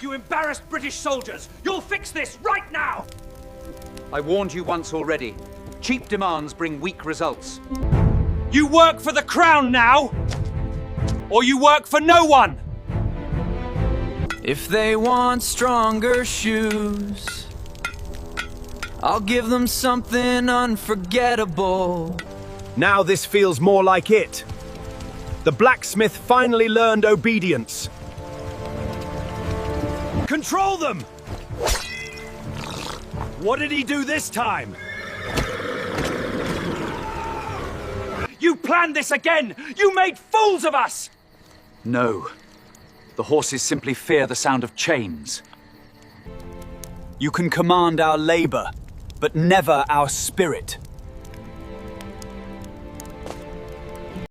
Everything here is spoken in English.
You embarrassed British soldiers! You'll fix this right now! I warned you once already. Cheap demands bring weak results. You work for the Crown now, or you work for no one! If they want stronger shoes, I'll give them something unforgettable. Now this feels more like it. The blacksmith finally learned obedience. Control them! What did he do this time? You planned this again! You made fools of us! No. The horses simply fear the sound of chains. You can command our labor, but never our spirit.